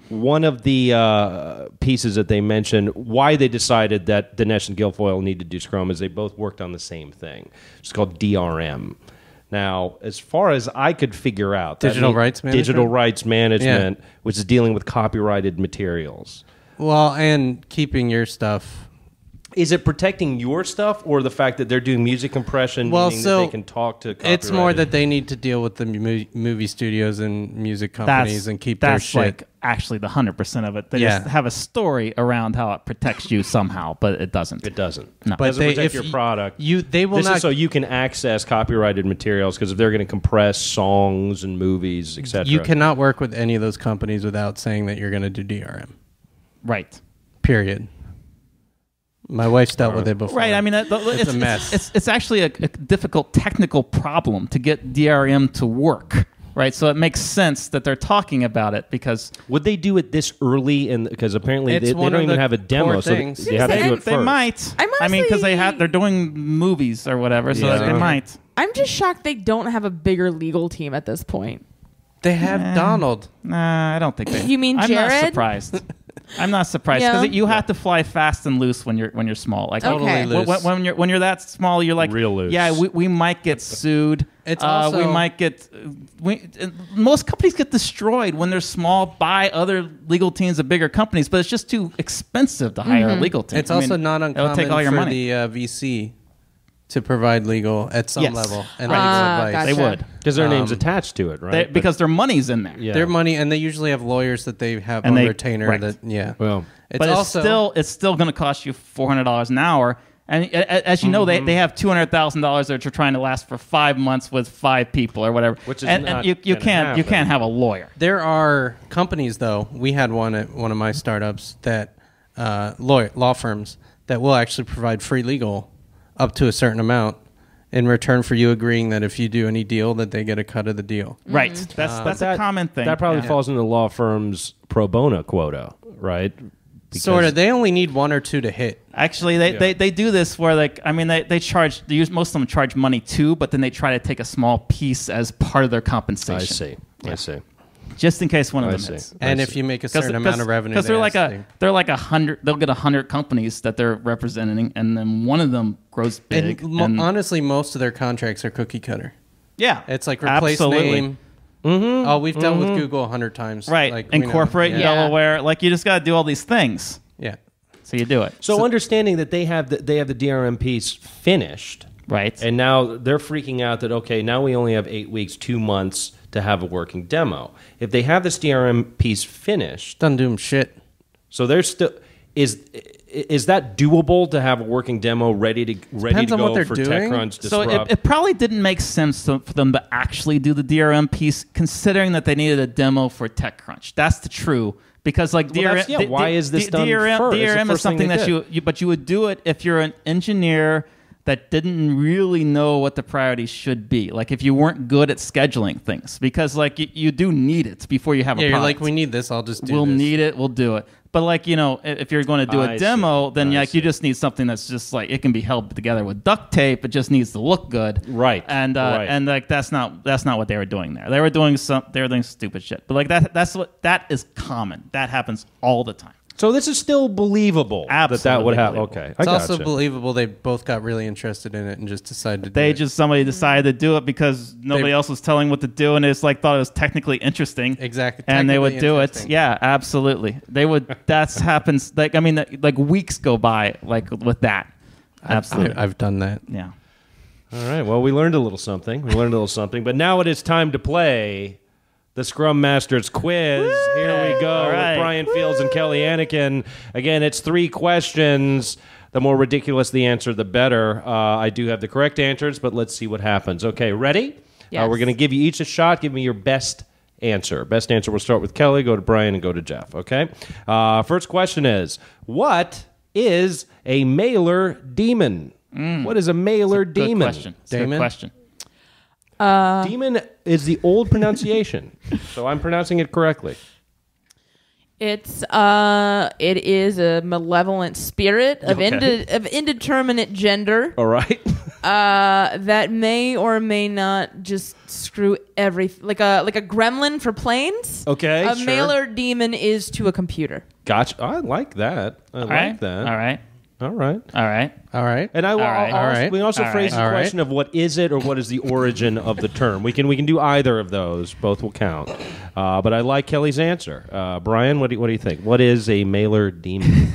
One of the pieces that they mentioned, why they decided that Dinesh and Guilfoyle need to do Scrum, is they both worked on the same thing. It's called DRM. Now, as far as I could figure out, digital rights management, which is dealing with copyrighted materials. Well, and keeping your stuff. Is it protecting your stuff, or the fact that they're doing music compression, meaning that they can talk to copyrighted? It's more that they need to deal with the movie studios and music companies and keep their shit. Like actually the 100% of it. They just have a story around how it protects you somehow, but it doesn't. It doesn't. No. But it doesn't protect your product. They will this not. Is so you can access copyrighted materials, because if they're going to compress songs and movies, etc. You cannot work with any of those companies without saying that you're going to do DRM. Right. Period. My wife's dealt with it before. Right. I mean, it's a mess. It's actually a difficult technical problem to get DRM to work. Right. So it makes sense that they're talking about it, because would they do it this early? Because apparently they don't even have a demo, so they have to do it first. They might. I mean, because they're doing movies or whatever, so they might. I'm just shocked they don't have a bigger legal team at this point. They have Donald. Nah, I don't think they. You mean Jared? I'm not surprised. I'm not surprised, because you have to fly fast and loose when you're small. Like totally loose. When you're that small, you're like real loose. Yeah, we might get sued. It's also, we might get. Most companies get destroyed when they're small by other legal teams of bigger companies, but it's just too expensive to hire a legal team. It's also not uncommon it'll take all your for money. the VC to provide legal at some level and legal advice. Gotcha. They would, because their name's attached to it, right? because their money's in there. Yeah. Their money, and they usually have lawyers that they have on retainer. Right. Well, It's still going to cost you $400 an hour. And as you know, they have $200,000 that you're trying to last for 5 months with 5 people or whatever. Which is and not you can't have a lawyer. There are companies, though. We had one at one of my startups that law firms that will actually provide free legal up to a certain amount in return for you agreeing that if you do any deal, that they get a cut of the deal. Right. That's a common thing. That probably falls into the law firm's pro bono quota, right? Sort of. They only need 1 or 2 to hit. Actually, they do this where, like, I mean, they charge. Most of them charge money too, but then they try to take a small piece as part of their compensation. I see. Just in case one of them hits. And if you make a certain amount of revenue, because they're like 100. They'll get 100 companies that they're representing, and then one of them grows big. And honestly, most of their contracts are cookie cutter. Yeah, it's like replace name. Mm-hmm. Oh, we've dealt with Google 100 times. Right. Like, incorporate in Delaware. Like, you just got to do all these things. Yeah. So you do it. So understanding that they have the DRM piece finished. Right. And now they're freaking out that, okay, now we only have 8 weeks, 2 months to have a working demo. If they have this DRM piece finished, doesn't do them shit. So there's still is that doable to have a working demo ready to go for TechCrunch Disrupt? So it probably didn't make sense for them to actually do the DRM piece, considering that they needed a demo for TechCrunch. That's the true. Because like DRM, why is this done first? DRM is something that but you would do it if you're an engineer that didn't really know what the priorities should be. Like if you weren't good at scheduling things, because like you do need it before you have a product. You're like, we need this, I'll just do We'll this. need it, we'll do it. But like, you know, if you're going to do a demo, then you just need something that's just like, it can be held together with duct tape. It just needs to look good. Right. And like that's not what they were doing there. They were doing stupid shit. But like that is common. That happens all the time. So this is still believable that would happen. Believable. Okay, It's also believable they both got really interested in it and just decided to do it. Somebody decided to do it because nobody else was telling what to do, and it's like thought it was technically interesting. Exactly. And they would do it. Yeah, absolutely. They would. That's happens. Like, I mean, like weeks go by like with that. Absolutely. I've done that. Yeah. All right. Well, we learned a little something. But now it is time to play the Scrum Masters quiz. Woo! Here we go. With Brian Fields and Kelly Anneken. Again, it's 3 questions. The more ridiculous the answer, the better. I do have the correct answers, but let's see what happens. Okay, ready? Yes. We're going to give you each a shot. Give me your best answer. Best answer, we'll start with Kelly, go to Brian, and go to Jeff. Okay? First question is, what is a mailer demon? What is a mailer demon? Good question. Good question. Demon is the old pronunciation, so I'm pronouncing it correctly. It is a malevolent spirit of indeterminate gender. All right. That may or may not just screw everything, like a gremlin for planes. Okay, a sure. mailer demon is to a computer. Gotcha. I like that. I like that. All right. All right. All right. All right. And I will. We also phrase the question of what is it or what is the origin of the term. We can do either of those. Both will count. But I like Kelly's answer. Brian, what do you think? What is a mailer demon?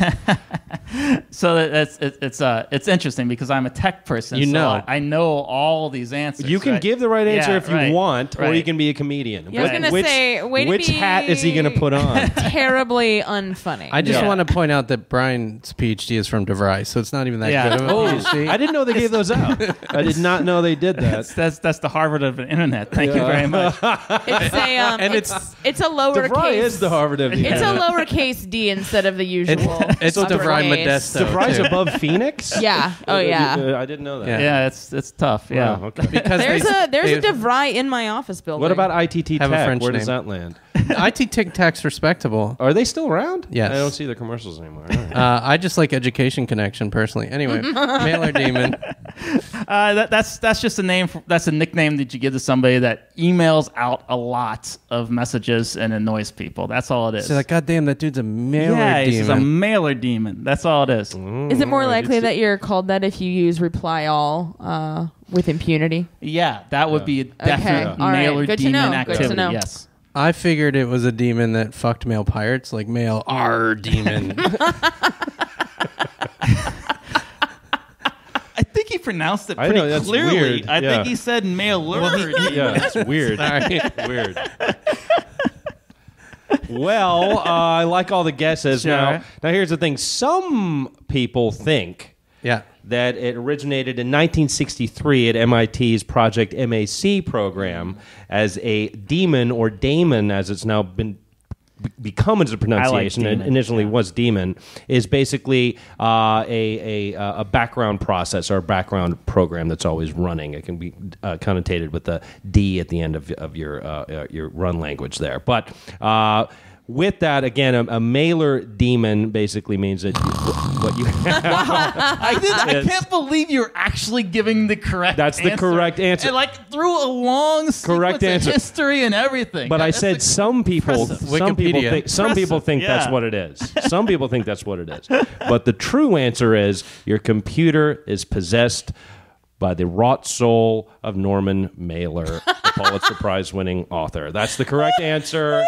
So it's interesting because I'm a tech person. I know all these answers. You can give the right answer if you want, or you can be a comedian. I was going to say, which hat is he going to put on? Terribly unfunny. I just want to point out that Brian's PhD is from DeVry, so it's not even that good of a PhD. I didn't know they gave those out. I did not know they did that. That's the Harvard of the internet. Thank you very much. It's a lowercase. DeVry is the Harvard of the internet. It's a lowercase d instead of the usual. It's DeVry Modesto. DeVry's above Phoenix? Yeah. Oh yeah. I didn't know that. Yeah, it's tough. Yeah. Wow, okay. Because there's a DeVry in my office building. What about ITT Have a Tech? French Where name. does that land? IT Tic Tac's respectable. Are they still around? Yes. I don't see their commercials anymore. Right. I just like Education Connection personally. Anyway, mailer demon. That's just a name. That's a nickname that you give to somebody that emails out a lot of messages and annoys people. That's all it is. So like, God damn, that dude's a mailer demon. He's a mailer demon. That's all it is. Is it more likely that you're called that if you use reply all with impunity? Yeah, that would be a definite mailer demon activity. Good to know. Yes. I figured it was a demon that fucked male pirates, like male R demon. I think he pronounced it pretty clearly. Weird. I think he said mailer. Yeah, it's weird. Weird. Well, I like all the guesses. Sure. Now here's the thing. Some people think that it originated in 1963 at MIT's Project MAC program as a demon, or daemon as it's now become as a pronunciation. Like demon, initially was demon, is basically a background process or a background program that's always running. It can be connotated with the D at the end of your run language there. But with that, again, a mailer demon basically means that what you I can't believe you're actually giving the correct That's answer. the correct answer. And like through a long sequence of history and everything. But I said some people think Yeah. that's what it is. Some people think that's what it is. But the true answer is your computer is possessed by the wrought soul of Norman Mailer, the Pulitzer Prize-winning author. That's the correct answer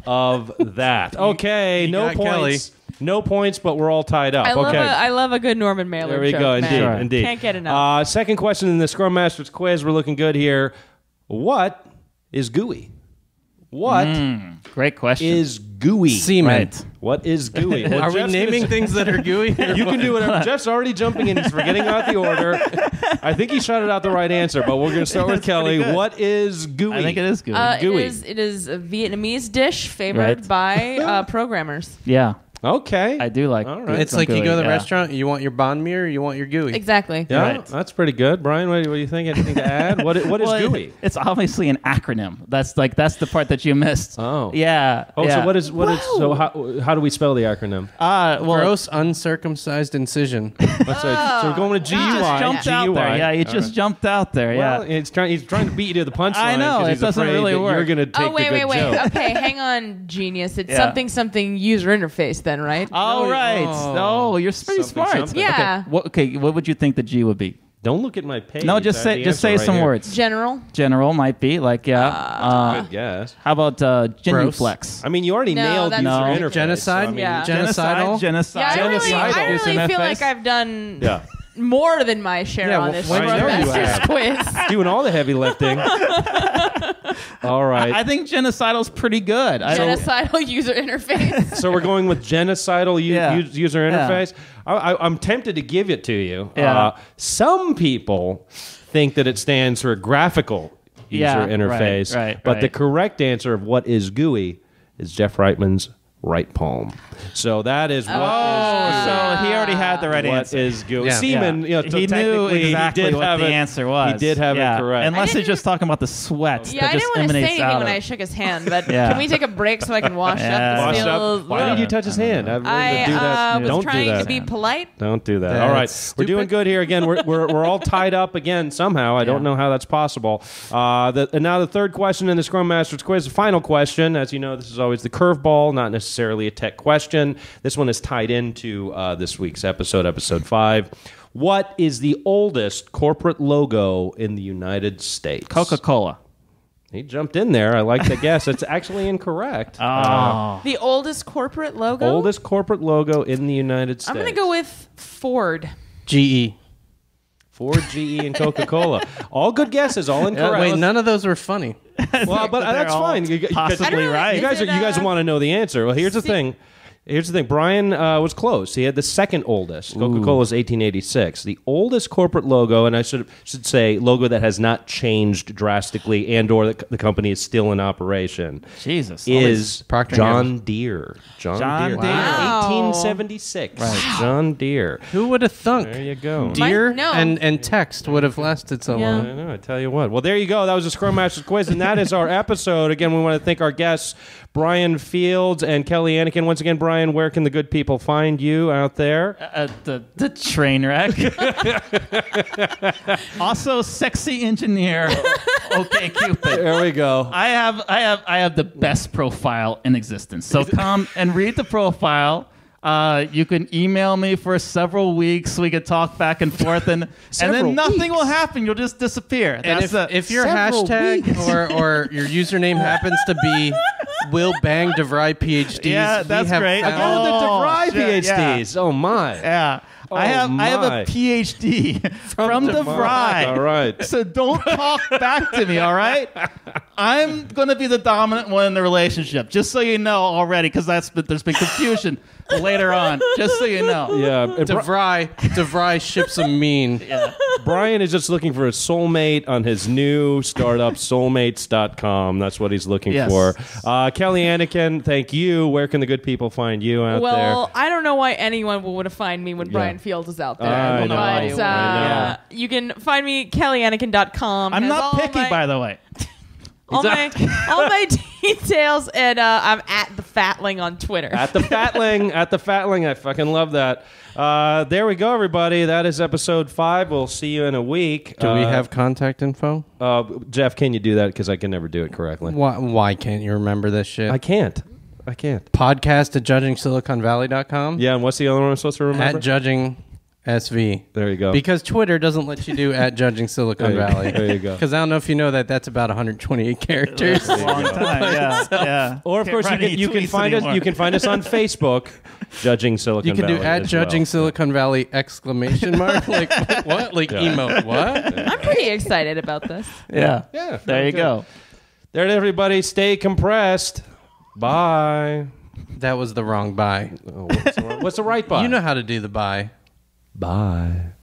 of that. Okay, you no got points. Kelly. No points, but we're all tied up. I love a good Norman Mailer There we joke, go. man. Indeed. Can't get enough. Second question in the Scrum Masters quiz. We're looking good here. What is GUI? What Great question. is GUI? Semen. Right. What is GUI? Well, Are we Jeff's naming gonna- things that are gooey? You can do whatever. Jeff's already jumping in. He's forgetting about the order. I think he shouted out the right answer, but we're going to start with Kelly. good. What is GUI? I think it is good. GUI. It is a Vietnamese dish favored by programmers. Yeah. Okay. I do like All right. It's like you go to the yeah. restaurant, you want your banh mi or you want your gooey. Exactly. Yeah, Right. that's pretty good. Brian, what do you think? Anything to add? What is GUI? It's obviously an acronym. That's the part that you missed. Oh. Yeah. Oh, yeah. so what is so how do we spell the acronym? Gross uncircumcised incision. Let's say, so we're going with GUI. You just jumped out there. Yeah, you just jumped out there. Well, Yeah. he's trying to beat you to the punchline. I know, 'cause it he's doesn't afraid really that work. You're going to take Oh, wait. the good joke. Okay, hang on, genius. It's Yeah. something user interface then. then, right? Oh, right. Oh, you're pretty smart. something. Yeah. Okay, what would you think the G would be? Don't look at my page. No, just say some words. General. General might be like Good guess. How about genuflex? I mean, you already nailed user that's interface. Genocide? So, I mean, Yeah. Genocide. Yeah, I really feel interface. like I've done Yeah. more than my share on this I know you Master's have. quiz. Doing all the heavy lifting. All right. I think genocidal's pretty good. Genocidal user interface. So we're going with genocidal Yeah. user Yeah. interface. I'm tempted to give it to you. Yeah. Some people think that it stands for graphical user Yeah, interface, but the correct answer of what is GUI is Jeff Reitman's right palm. So that is what is GUI. So he already had the right What answer. is GUI? Yeah. Seaman, he knew technically exactly he did what have the it, answer was. He did have Yeah. it correct. Unless he's just talking about the sweat Yeah, that I just didn't want to say emanates anything out when of I it. shook his hand, but Yeah. can we take a break so I can wash Yeah. up? Wash This up. feels- Why did you touch his hand? I've learned to do that. I was Don't trying do that. to be polite. Don't do that. That's All right, we're stupid. doing good here again. We're all tied up again somehow. I don't know how that's possible. And now the third question in the Scrum Masters quiz, the final question. As you know, this is always the curveball, not necessarily a tech question. This one is tied into this week's episode 5. What is the oldest corporate logo in the United States? Coca-Cola. He jumped in there. I like the guess. It's actually incorrect. The oldest corporate logo? Oldest corporate logo in the United States. I'm going to go with Ford. GE. Ford, GE, and Coca-Cola. All good guesses, all incorrect. Wait, none of those were funny. Well, but that's all fine. possibly right. You guys want to know the answer. Well, here's the thing. Brian was close. He had the second oldest. Coca-Cola's 1886. The oldest corporate logo, and I should say logo that has not changed drastically and/or the company is still in operation. Jesus. Is Procter & John Deere. John Deere. Wow. 1876. Right. John Deere. Who would have thunk? There you go. Deer No. and text would have lasted so Yeah. long. I know, I tell you what. Well, there you go. That was a Scrum Masters quiz, and that is our episode. Again, we want to thank our guests, Brian Fields and Kelly Anneken. Once again, Brian, where can the good people find you out there? The train wreck. Also, sexy engineer. OK Cupid. There we go. I have the best profile in existence. So come and read the profile. You can email me for several weeks. We could talk back and forth, and then nothing will happen. You'll just disappear. And if your several hashtag weeks. or your username happens to be Will Bang DeVry PhDs, Yeah, that's we have great. found- Again with the DeVry shit, yeah. PhDs. Oh, my. Yeah. I have my. a PhD from DeVry. All right. So don't talk back to me, all right? I'm going to be the dominant one in the relationship, just so you know already, because there's been confusion later on, just so you know. Yeah. And DeVry ships a mean. Yeah. Brian is just looking for a soulmate on his new startup, soulmates.com. That's what he's looking Yes. for. Kelly Anneken, thank you. Where can the good people find you out there? Well, I don't know why anyone would want to find me when Brian Fields is out there. I know, but I know. you can find me kellyanneken.com. I'm Has not all picky, my- by the way. all my details, and I'm at the Fatling on Twitter. At the Fatling. I fucking love that. There we go, everybody. That is episode 5. We'll see you in a week. Do we have contact info? Jeff, can you do that? Because I can never do it correctly. Why can't you remember this shit? I can't. Podcast at judgingsiliconvalley.com. Yeah, and what's the other one I'm supposed to remember? At judging SV. There you go. Because Twitter doesn't let you do at judging Silicon Valley. There you go. Because I don't know if you know that's about 128 characters. That's a long time. Yeah. Or of course you can find us. You can find us on Facebook, Judging Silicon You can Valley. do at as judging well. Silicon Valley ! Like what? Like emote what? I'm pretty excited about this. Yeah. Yeah. There you okay. go. There, everybody. Stay compressed. Bye. That was the wrong bye. Oh, what's the right bye? You know how to do the bye. Bye.